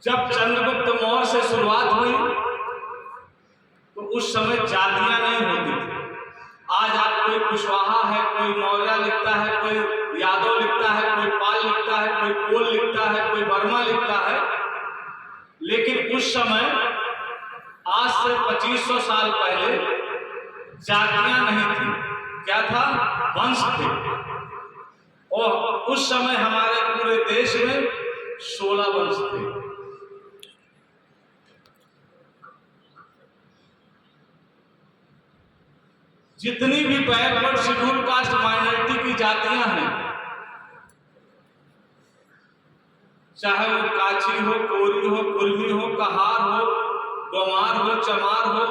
जब चंद्रगुप्त मौर्य से शुरुआत हुई तो उस समय जातियां नहीं होती थी। आज आप कोई कुशवाहा है, कोई मौर्य लिखता है, कोई यादव लिखता है, कोई पाल लिखता है, कोई कोल लिखता है, कोई वर्मा लिखता है। लेकिन उस समय आज से 2500 साल पहले जातियां नहीं थी। क्या था? वंश थे। और उस समय हमारे पूरे देश में 16 वंश थे। जितनी भी बैकवर्ड शेड्यूल कास्ट माइनॉरिटी की जातियां हैं, चाहे वो काची हो, कोरी हो, कुर्मी हो, कहार हो, गंवार हो, चमार हो,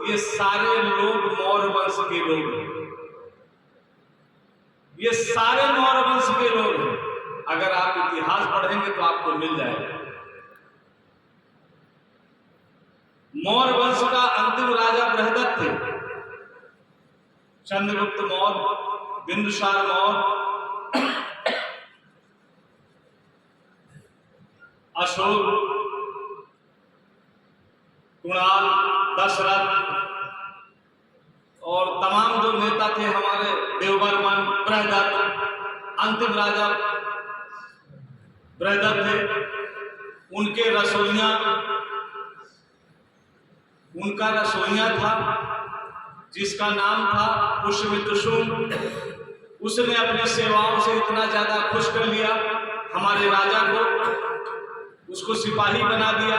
ये सारे लोग मौर्य वंश के लोग हैं। ये सारे मौर्य वंश के लोग हैं। अगर आप इतिहास पढ़ेंगे तो आपको मिल जाएगा। मौर्य वंश का अंतिम राजा बृहदत्त थे। चंद्रगुप्त मौर्य, बिंदुसार मौर्य, अशोक, कुणाल, दशरथ और तमाम जो नेता थे हमारे, देवबर्मन, बृहदत्त, अंतिम राजा बृहदत्त थे। उनके रसोइया, उनका रसोइया था जिसका नाम था पुष्यमित्रशूल। उसने अपनी सेवाओं से इतना ज्यादा खुश कर लिया हमारे राजा को, उसको सिपाही बना दिया।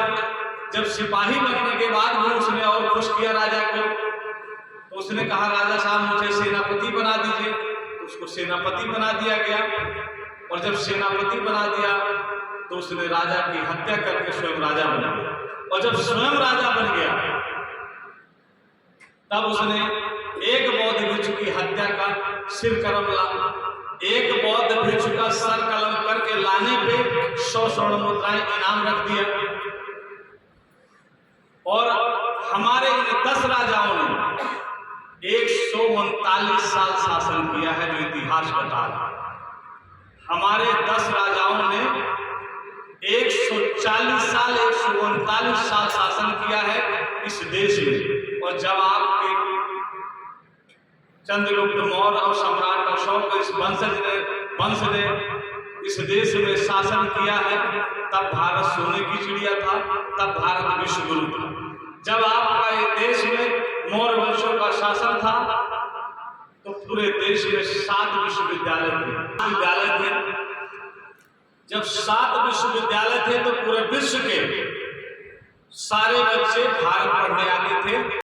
जब सिपाही बनने के बाद भी उसने और खुश किया राजा को, तो उसने कहा राजा साहब मुझे सेनापति बना दीजिए। तो उसको सेनापति बना दिया गया। और जब सेनापति बना दिया तो उसने राजा की हत्या करके स्वयं राजा बन गया। और जब स्वयं राजा बन गया तब उसने एक बौद्ध भिक्षु की हत्या का सिर कलम एक बौद्ध भिक्षु का सर कलम करके लाने पे 100 स्वर्ण मुद्राएं इनाम रख दिया। और हमारे इन 10 राजाओं ने 139 साल शासन किया है, जो इतिहास बता रहा है। हमारे 10 राजाओं ने 140 साल 139 साल शासन किया है इस देश में। और जब आपके चंद्रगुप्त मौर्य और सम्राट अशोक इस वंश ने इस देश में शासन किया है, तब भारत सोने की चिड़िया था, तब भारत विश्व गुरु था। जब आपका ये देश में मौर्य वंशों का शासन था तो पूरे देश में 7 विश्वविद्यालय थे। जब 7 विश्वविद्यालय थे तो पूरे विश्व के सारे बच्चे भारत पढ़ने आते थे।